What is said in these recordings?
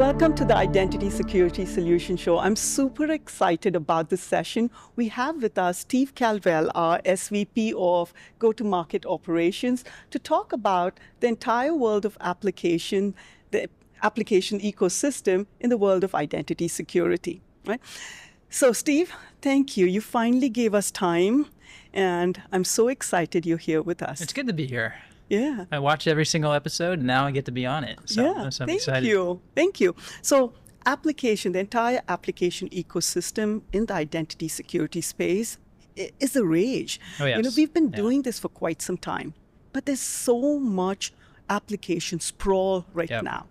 Welcome to the Identity Security Solution Show. I'm super excited about this session. We have with us Steve Caldwell, our SVP of Go-to-Market Operations, to talk about the entire world of application, the application ecosystem in the world of identity security, right? So Steve, thank you. You finally gave us time, and I'm so excited you're here with us. It's good to be here. Yeah. I watch every single episode, and now I get to be on it. So, yeah, so I'm thank excited. you. Thank you. So application, the entire application ecosystem in the identity security space is a rage. Oh, yes. You know, we've been doing this for quite some time, but there's so much application sprawl right now.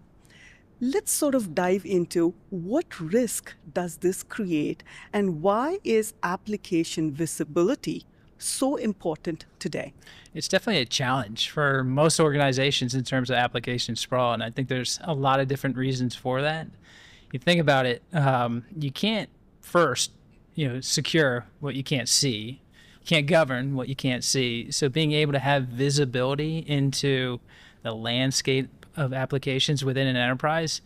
Let's sort of dive into what risk does this create and why is application visibility so important today? It's definitely a challenge for most organizations in terms of application sprawl, and I think there's a lot of different reasons for that. You think about it, you can't first, secure what you can't see. You can't govern what you can't see. So being able to have visibility into the landscape of applications within an enterprise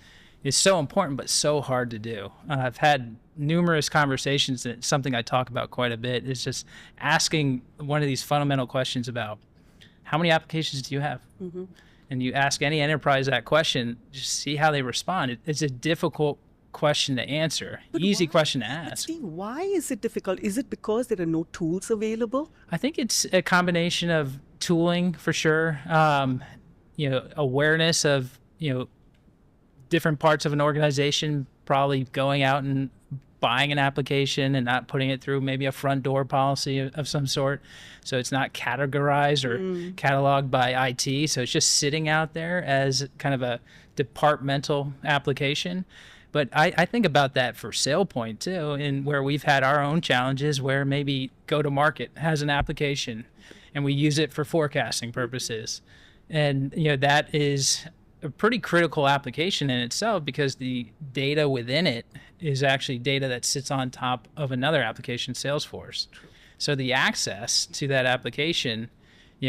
is so important, but so hard to do. I've had numerous conversations, and it's something I talk about quite a bit, is just asking one of these fundamental questions about how many applications do you have? Mm-hmm. And you ask any enterprise that question, just see how they respond. It's a difficult question to answer, easy question to ask. But Steve, why is it difficult? Is it because there are no tools available? I think it's a combination of tooling for sure, awareness of, different parts of an organization probably going out and buying an application and not putting it through maybe a front door policy of some sort. So it's not categorized or cataloged by IT. So it's just sitting out there as kind of a departmental application. But I think about that for SailPoint too, and where we've had our own challenges where maybe Go-to-Market has an application and we use it for forecasting purposes. And, that is a pretty critical application in itself because the data within it is actually data that sits on top of another application, Salesforce. So the access to that application,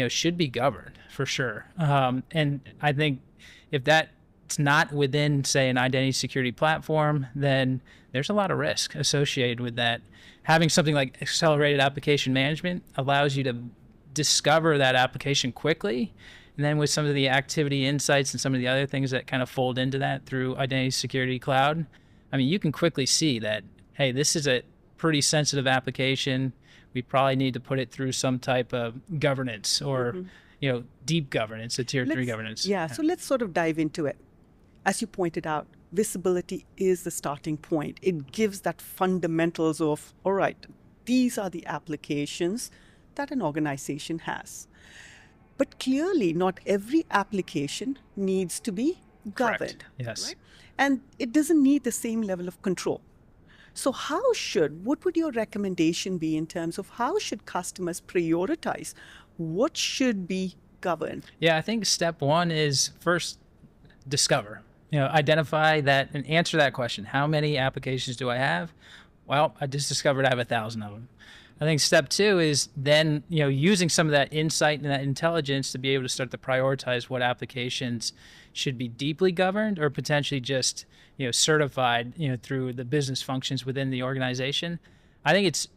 should be governed for sure. And I think if that's not within, say, an identity security platform, then there's a lot of risk associated with that. Having something like accelerated application management allows you to discover that application quickly. And then with some of the activity insights and some of the other things that kind of fold into that through Identity Security Cloud, I mean, you can quickly see that, hey, this is a pretty sensitive application. We probably need to put it through some type of governance or, deep governance, a tier 3 governance. Yeah, so let's sort of dive into it. As you pointed out, visibility is the starting point. It gives that fundamentals of, all right, these are the applications that an organization has. But clearly, not every application needs to be governed. Correct. Yes. Right? And it doesn't need the same level of control. So what would your recommendation be in terms of how should customers prioritize what should be governed? Yeah, I think step one is first discover, identify that and answer that question. How many applications do I have? Well, I just discovered I have 1,000 of them. I think step two is then, using some of that insight and that intelligence to be able to start to prioritize what applications should be deeply governed or potentially just, certified, through the business functions within the organization. I think it's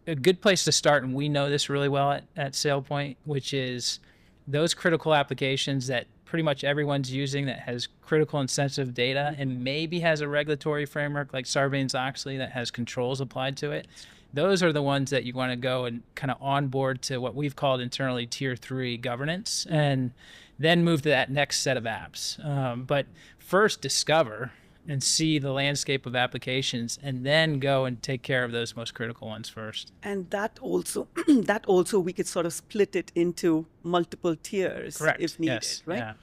a good place to start, and we know this really well at SailPoint, which is those critical applications that pretty much everyone's using that has critical and sensitive data and maybe has a regulatory framework like Sarbanes-Oxley that has controls applied to it. Those are the ones that you want to go and kind of onboard to what we've called internally tier 3 governance and then move to that next set of apps. But first discover and see the landscape of applications and then go and take care of those most critical ones first. And that also we could sort of split it into multiple tiers. Correct. If needed, yes. right? Yeah.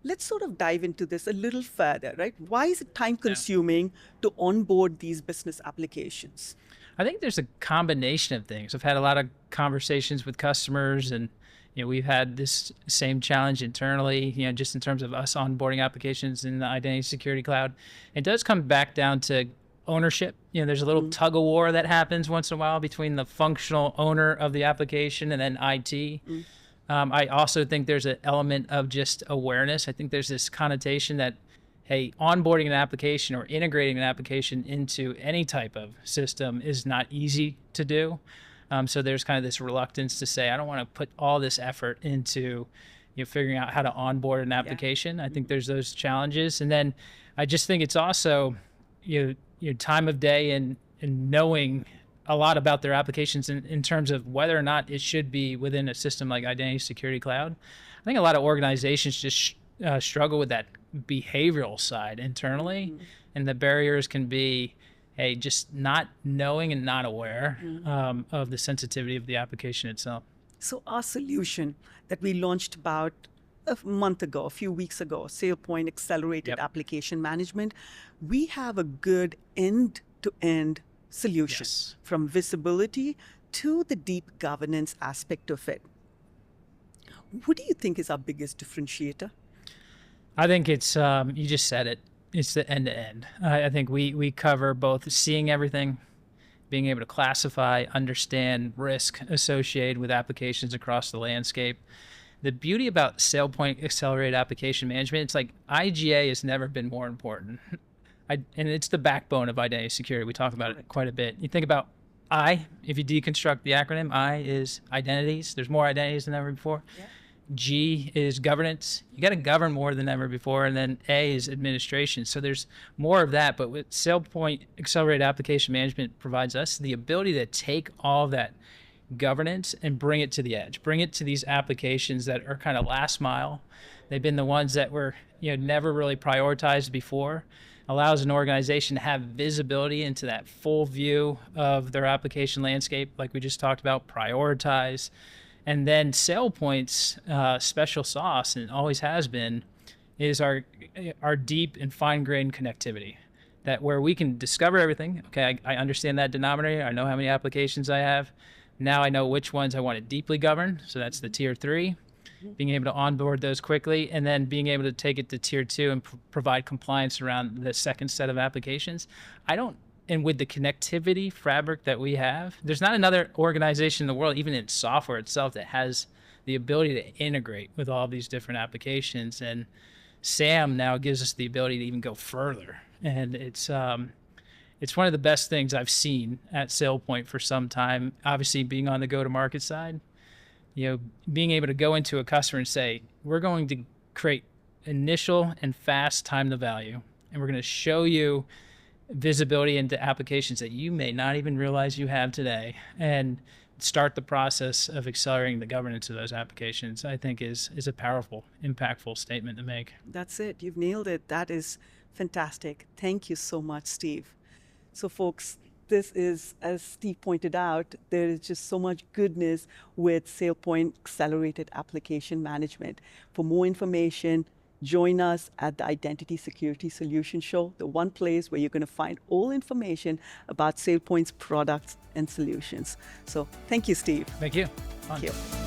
Let's sort of dive into this a little further, right? Why is it time consuming to onboard these business applications? I think there's a combination of things. I've had a lot of conversations with customers and we've had this same challenge internally, just in terms of us onboarding applications in the Identity Security Cloud. It does come back down to ownership. There's a little tug of war that happens once in a while between the functional owner of the application and then IT. I also think there's an element of just awareness. I think there's this connotation that, hey, onboarding an application or integrating an application into any type of system is not easy to do. So there's kind of this reluctance to say, I don't want to put all this effort into figuring out how to onboard an application. I think there's those challenges. And then I just think it's also your time of day and knowing a lot about their applications in terms of whether or not it should be within a system like Identity Security Cloud. I think a lot of organizations just struggle with that behavioral side internally, and the barriers can be, hey, just not knowing and not aware of the sensitivity of the application itself. So our solution that we launched about a month ago, a few weeks ago, SailPoint Accelerated Application Management, we have a good end-to-end solution from visibility to the deep governance aspect of it. What do you think is our biggest differentiator? I think it's, you just said it, it's the end-to-end. I think we cover both seeing everything, being able to classify, understand risk associated with applications across the landscape. The beauty about SailPoint Accelerated Application Management, it's like IGA has never been more important. And it's the backbone of identity security. We talk about it quite a bit. You think about I, if you deconstruct the acronym, I is identities. There's more identities than ever before. Yeah. G is governance. You got to govern more than ever before. And then A is administration. So there's more of that. But what SailPoint Accelerated Application Management provides us the ability to take all of that governance and bring it to the edge, bring it to these applications that are kind of last mile. They've been the ones that were never really prioritized before. Allows an organization to have visibility into that full view of their application landscape, like we just talked about, prioritize. And then SailPoint's special sauce, and it always has been, is our deep and fine-grained connectivity. That where we can discover everything. Okay, I understand that denominator. I know how many applications I have. Now I know which ones I want to deeply govern. So that's the tier 3. Being able to onboard those quickly, and then being able to take it to tier 2 and provide compliance around the second set of applications. And with the connectivity fabric that we have, there's not another organization in the world, even in software itself, that has the ability to integrate with all these different applications. And SAM now gives us the ability to even go further. And it's one of the best things I've seen at SailPoint for some time. Obviously, being on the go-to-market side, being able to go into a customer and say, we're going to create initial and fast time to value, and we're going to show you visibility into applications that you may not even realize you have today, and start the process of accelerating the governance of those applications, I think is a powerful, impactful statement to make. That's it. You've nailed it. That is fantastic. Thank you so much, Steve. So folks, this is, as Steve pointed out, there is just so much goodness with SailPoint Accelerated Application Management. For more information, join us at the Identity Security Solution Show, the one place where you're going to find all information about SailPoint's products and solutions. So thank you, Steve. Thank you. Thank you.